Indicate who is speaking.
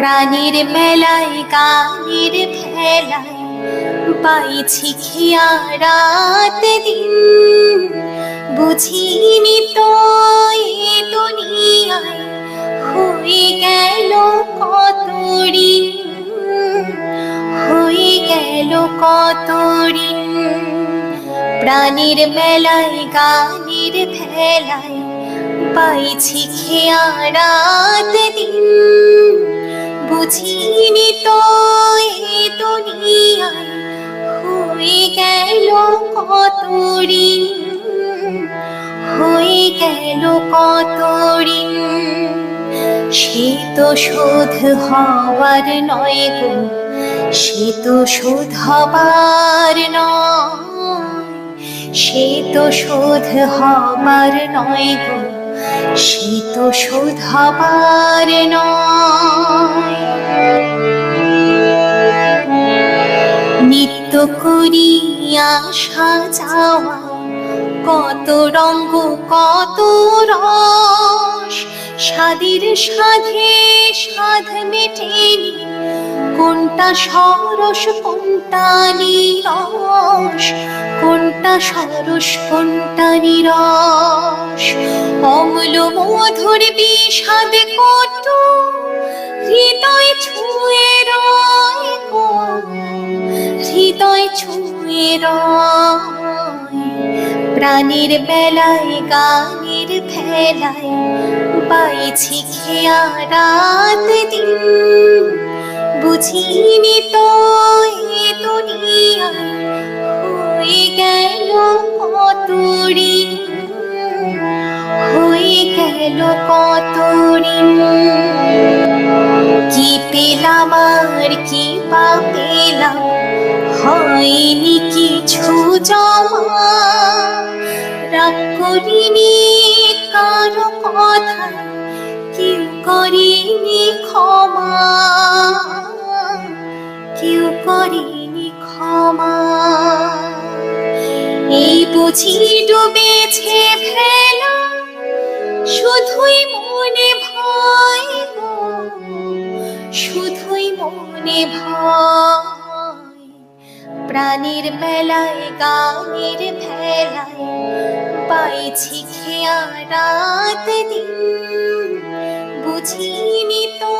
Speaker 1: প্রাণীর মেলায় গানের ভেলায় পাইছি খেয়া রাত দিন। বুঝিনি তো এ দুনিয়ায় হয়ে গেল কত ঋণ, হয়ে গেল কত ঋণ। প্রাণীর মেলায় গানের ভেলায় পাইছি খেয়া রাত দিন। বুঝিনি তো এ দুনিয়ায় হয়ে গেল কত ঋণ, হয়ে গেল কত ঋণ। সে তো শোধ হবার নয় গো, সে তো শোধ হবার নয়, সে তো শোধ হবার নয় গো, সে তো শোধ হবার নয়। নিত্য করি আসা যাওয়া, কত রঙ্গ কত রস। স্বাদের সাধে সাধ মেটেনি, কোনটা সরস কোনটা নিরস, কোনটা সরস কোনটা নিরস। অম্ল মধুর বিষাদ কত হৃদয় ছুঁয়ে রয় গো, হৃদয় ছুঁয়ে রয়। প্রাণীর বেলায় গানের ভেলায় পাইছি খেয়া রাত দিন। বুঝিনি তো এ দুনিয়ায় হয়ে গেল কত ঋণ, হয়ে গেল কত ঋণ। কি পেলাম আর কি বা পেলাম, হয়নি কিছু জমা। রাগ করিনি কারো কথা, কেউ করিনি ক্ষমা, কেউ করিনি ক্ষমা। এই বুঝি ডুবেছে ভেলা, শুধুই মনে ভয় গো, শুধুই মনে ভয়। প্রাণীর মেলায় গানের ভেলায় পাইছি খেয়া রাত দিন। বুঝিনি তো